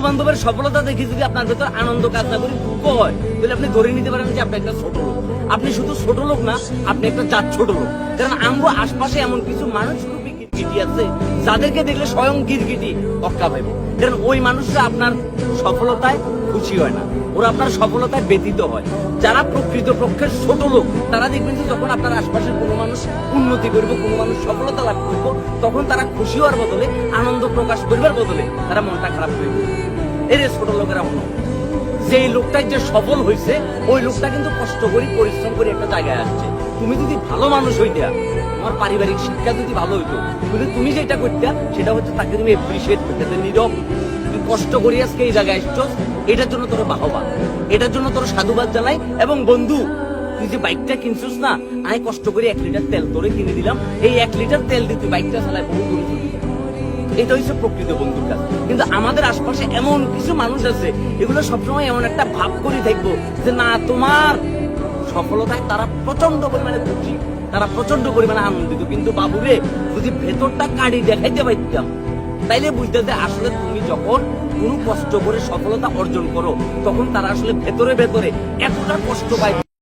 বান্ধবের সফলতা দেখে যদি আপনার ভেতর আনন্দ কাজ না করে দুঃখ হয়, তাহলে আপনি ধরে নিতে পারেন যে আপনি একটা ছোট লোক। আপনি শুধু ছোট লোক না, আপনি একটা জাত ছোট লোক। কারণ আমগো আশপাশে এমন কিছু মানুষ গিরগিটি আছে যাদেরকে দেখলে স্বয়ং গিরগিটি অক্কা ভাইব। কারণ ওই মানুষরা আপনার সফলতায় খুশি হয় না, ওরা আপনার সফলতায় ব্যতীত হয়। যারা প্রকৃত পক্ষের ছোট লোক তারা দেখবেন যে যখন আপনার আশপাশের কোনো মানুষ উন্নতি করবো, কোনো মানুষ সফলতা লাভ করবো, তখন তারা খুশি হওয়ার বদলে, আনন্দ প্রকাশ করবার বদলে তারা মনটা খারাপ করে দেবে। এর ছোট লোকেরা মনে যে লোকটাই যে সফল হয়েছে, ওই লোকটা কিন্তু কষ্ট করে পরিশ্রম করে একটা জায়গায় আসছে। তুমি যদি ভালো মানুষ হইতা, তোমার পারিবারিক শিক্ষা যদি ভালো হইতো, কিন্তু তুমি যেটা করতে সেটা হচ্ছে তাকে তুমি এপ্রিসিয়েট করতে, নীরব তুই কষ্ট করি আজকে এই জায়গায় আসছো, এটার জন্য তোর বাহবা, এটার জন্য তোর সাধুবাদ জানাই। এবং বন্ধু, তুই যে বাইকটা কিনছিস না, আমি কষ্ট করে 1 লিটার তেল তোরে কিনে দিলাম, এই 1 লিটার তেল দিয়ে তুই বাইকটা চালায় বহু দূরে চলে যাবি। এটা হচ্ছে প্রকৃত বন্ধুর কাজ। কিন্তু আমাদের আশপাশে এমন কিছু মানুষ আছে, এগুলো সবসময় এমন একটা ভাব করে থাকবো যে না, তোমার সফলতায় তারা প্রচন্ড পরিমাণে খুশি, তারা প্রচন্ড পরিমাণে আনন্দিত। কিন্তু বাবুরে, যদি ভেতরটা কাড়ি দেখাইতে পারতাম, তাইলে বুঝতে যে আসলে তুমি যখন কোনো কষ্ট করে সফলতা অর্জন করো, তখন তারা আসলে ভেতরে ভেতরে এতটা কষ্ট পায়।